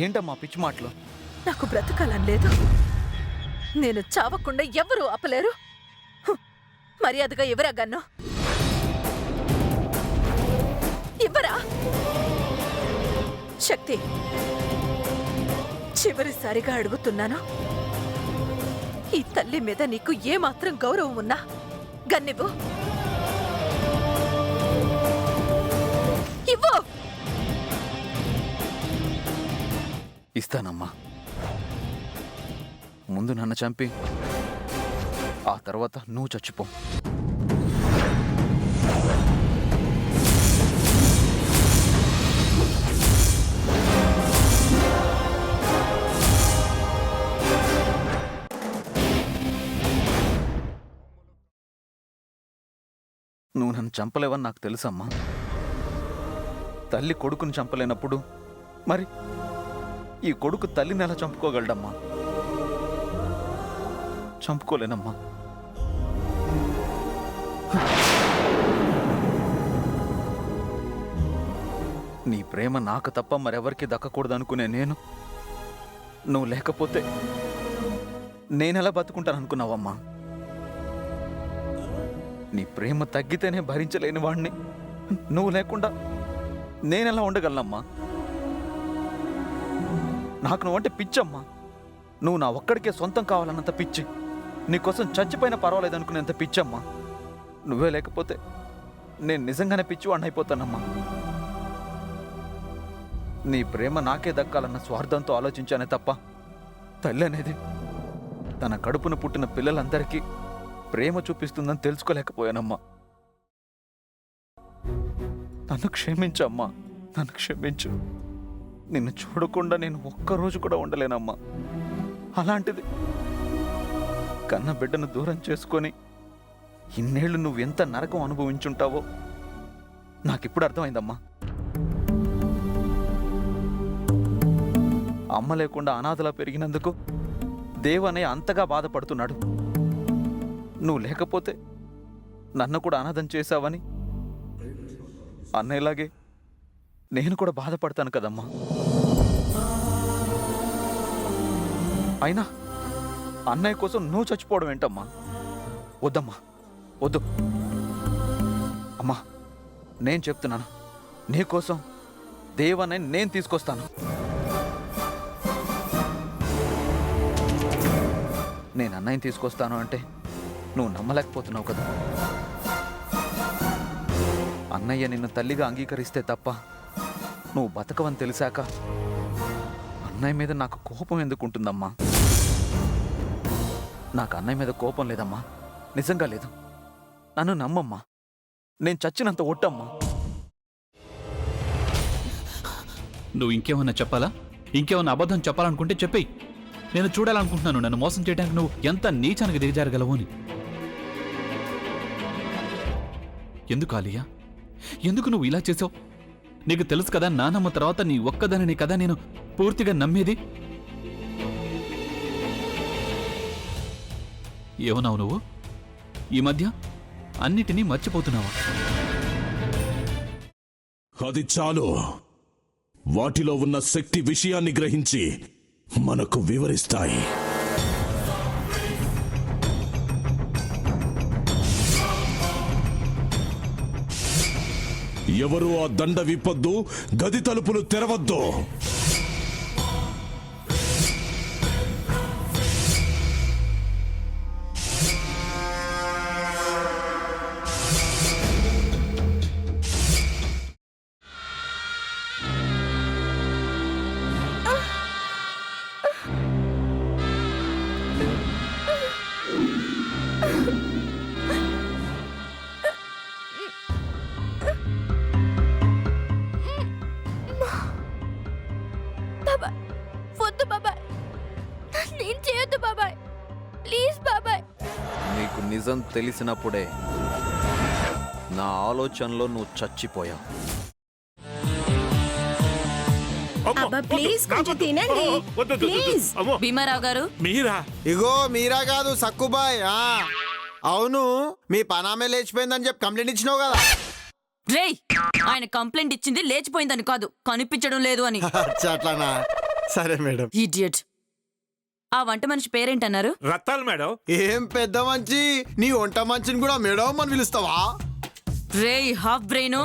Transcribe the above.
ఏంటమ్మా పిచ్చి మాటలు? నాకు బ్రతకాలని లేదు. నేను చావకుండా ఎవరు ఆపలేరు. మర్యాదగా ఎవరా గన్ను? ఇవ్వరా? శక్తి, చివరిసారిగా అడుగుతున్నాను. ఈ తల్లి మీద నీకు ఏమాత్రం గౌరవం ఉన్నా గన్నివ్వు. ఇవ్వు. ఇస్తానమ్మా. ముందు నన్ను చంపి ఆ తర్వాత నువ్వు చచ్చిపో. నువ్వు నన్ను చంపలేవని నాకు తెలుసమ్మా. తల్లి కొడుకుని చంపలేనప్పుడు మరి ఈ కొడుకు తల్లిని ఎలా చంపుకోగలడమ్మా? చంపుకోలేనమ్మా. నీ ప్రేమ నాకు తప్ప మరెవరికి దక్కకూడదనుకునే నేను, నువ్వు లేకపోతే నేనెలా బతుకుంటాననుకున్నావమ్మా? నీ ప్రేమ తగ్గితేనే భరించలేని వాణ్ణి నువ్వు లేకుండా నేనెలా ఉండగలనమ్మా? నాకు నువ్వంటే పిచ్చమ్మా. నువ్వు నా ఒక్కడికే సొంతం కావాలన్నంత పిచ్చి. నీకోసం చచ్చిపోయినా పర్వాలేదనుకునేంత పిచ్చమ్మా. నువ్వే లేకపోతే నేను నిజంగానే పిచ్చివాడిని అయిపోతానమ్మా. నీ ప్రేమ నాకే దక్కాలన్న స్వార్థంతో ఆలోచించానే తప్ప తల్లి అనేది తన కడుపున పుట్టిన పిల్లలందరికీ ప్రేమ చూపిస్తుందని తెలుసుకోలేకపోయానమ్మా. నన్ను క్షమించమ్మా, నన్ను క్షమించు. నిన్ను చూడకుండా నేను ఒక్కరోజు కూడా ఉండలేనమ్మా. అలాంటిది కన్న బిడ్డను దూరం చేసుకొని ఇన్నేళ్లు నువ్వెంత నరకం అనుభవించుంటావో నాకిప్పుడు అర్థమైందమ్మా. అమ్మ లేకుండా అనాథలా పెరిగినందుకు దేవనే అంతగా బాధపడుతున్నాడు. నువ్వు లేకపోతే నన్ను కూడా అనాథం చేశావని అన్నయ్యలాగే నేను కూడా బాధపడతాను కదమ్మా. అయినా అన్నయ్య కోసం నువ్వు చచ్చిపోవడం ఏంటమ్మా? వద్దమ్మా, వద్దు అమ్మా. నేను చెప్తున్నాను, నీకోసం దేవనే నేను తీసుకొస్తాను. నేను అన్నయ్యని తీసుకొస్తాను అంటే నువ్వు నమ్మలేకపోతున్నావు కదా. అన్నయ్య నిన్ను తల్లిగా అంగీకరిస్తే తప్ప నువ్వు బతకవని తెలిసాక అన్నయ్య మీద నాకు కోపం ఎందుకుంటుందమ్మా? నాకు అన్నయ్య మీద కోపం లేదమ్మా, నిజంగా లేదు. నన్ను నమ్మమ్మా, నేను చచ్చినంత ఒట్టమ్మా. నువ్వు ఇంకేమన్నా చెప్పాలా? ఇంకేమన్నా అబద్ధం చెప్పాలనుకుంటే చెప్పేయి. నేను చూడాలనుకుంటున్నాను నన్ను మోసం చేయడానికి నువ్వు ఎంత నీచానికి దిగజారగలవు అని. ఎందుకు ఆలియా, ఎందుకు నువ్వు ఇలా చేసావు? నీకు తెలుసు కదా నానమ్మ తర్వాత నీ ఒక్కదానిని కదా నేను పూర్తిగా నమ్మేది. ఏమన్నావు నువ్వు? ఈ మధ్య అన్నిటినీ మర్చిపోతున్నావా? అది చాలు. వాటిలో ఉన్న శక్తి విషయాన్ని గ్రహించి మనకు వివరిస్తాయి. ఎవరు ఆ దండ విప్పొద్దు, గది తలుపులు తెరవద్దు. వద్దు బాబాయ్, నేను చేయొద్దు బాబాయ్, ప్లీజ్ బాబాయ్. నీకు నిజం తెలిసినప్పుడే నా ఆలోచనలో నువ్వు చచ్చిపోయావు. ప్లీజ్ కొంచెం తినండి ప్లీజ్. భీమారావు గారు, మీరా? ఇగో మీరా కాదు సక్కుబాయ్. అవును, మీ పనామే లేచిపోయిందని చెప్పి కంప్లైంట్ ఇచ్చినావు కదా. రేయ్, ఆయన కంప్లైంట్ ఇచ్చింది లేచిపోయిందని కాదు, కనిపించడం లేదు అని. అట్లానా? సరే మేడం. ఇడియట్. ఆ వంట మనిషి పేరేంటన్నారు? రత్తాలు మేడం. ఏం పెద్ద మంచి, నీ వంట మంచిని కూడా మేడం అని పిలుస్తావా? రేయ్ హాఫ్ బ్రెయిన్,